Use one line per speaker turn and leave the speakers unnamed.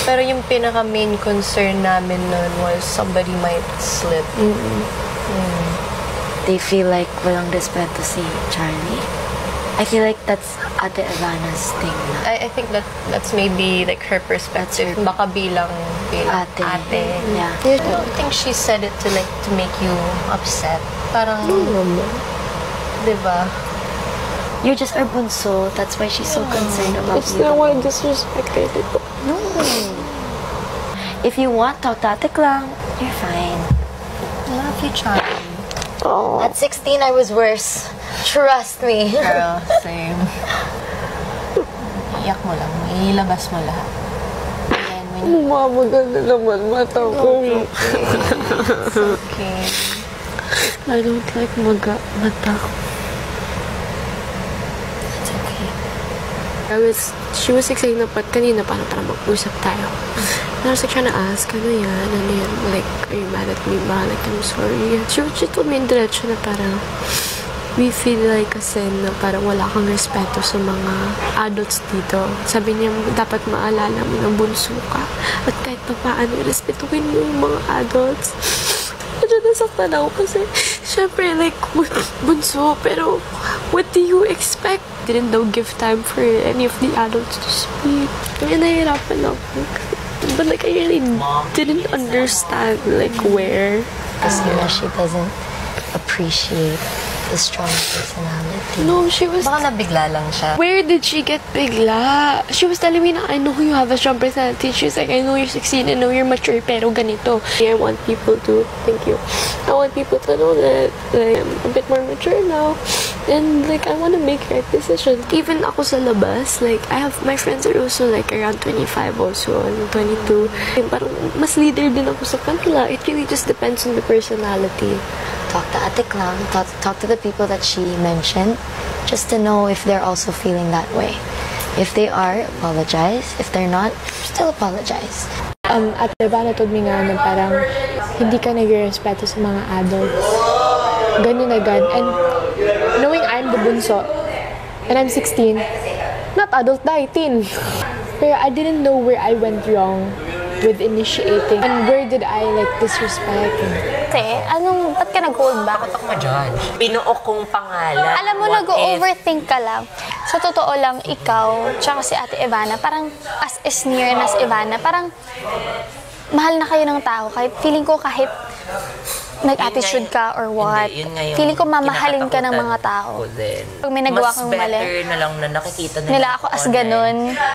Pero yung pinaka-main concern namin nun was somebody might slip.
They feel like walang respeto si Charlie. I feel like that's Ate Ivana's thing na.
I think that's maybe like her perspective. Baka bilang
Ate.
Yeah. I don't think she said it to make you upset. Parang, diba?
You're just our bunso. That's why she's so concerned about
It's
you.
not want to disrespect her.
No. If you want, talk to Ate Clang. You're fine.
I love you, Charlie.
Oh.
At 16, I was worse. Trust me.
Girl, same. Iyak mo lang. Ilabas mo lahat. And when you...
Maganda naman mata ko.
It's okay.
I don't like mata ko.
It's okay.
She was like saying na kanina para mag-usap tayo. And I was like trying to ask, ano yan? Like, are you mad at me ba? Like, I'm sorry. She told me in diretso na parang, we feel like kasi na parang wala kang respeto sa mga adults dito. Sabi niya, dapat maalala mo na bunso ka. At kahit pa paano, respetuhin mo yung mga adults. Medyo nasaktan ako kasi, syempre, like, bunso, pero what do you expect? Didn't daw give time for any of the adults to speak. Kaya nahihirapan ako. But like, I really didn't understand, like, where.
Kasi she doesn't appreciate the strong personality.
No, she was...
Baka nabigla lang siya.
Where did she get bigla? She was telling me na, I know you have a strong personality. She was like, I know you're 16, I know you're mature, pero ganito. I want people to, thank you. I want people to know that like, I'm a bit more mature now. And like, I want to make right decisions. Even ako sa labas, like, I have, my friends are also like around 25 also, and 22. And parang mas leader din ako sa kanila. It really just depends on the personality.
Talk to Ate Clang, talk to the people that she mentioned, just to know if they're also feeling that way. If they are, apologize. If they're not, still apologize.
Ate Ivana told me nga na parang hindi ka nag-respeto sa mga adults. Ganun agad. And knowing I'm the bunso, and I'm 16, not adult na, 18. Pero I didn't know where I went wrong with initiating. And where did I like disrespect?
Kasi, ba't ka nag-hold back?
Bakit ako ma-judge? Binuo kong pangalan.
Alam mo, nag-overthink ka lang. Sa totoo lang, ikaw, tsaka si Ate Ivana, parang as near na si Ivana, parang mahal na kayo ng tao. Kahit feeling ko kahit nag-attitude ka or what.
Hindi,
Feeling ko mamahalin ka ng mga tao. Pag may nagawa kang mali,
mas better na lang na nakikita
nila ako as ganun.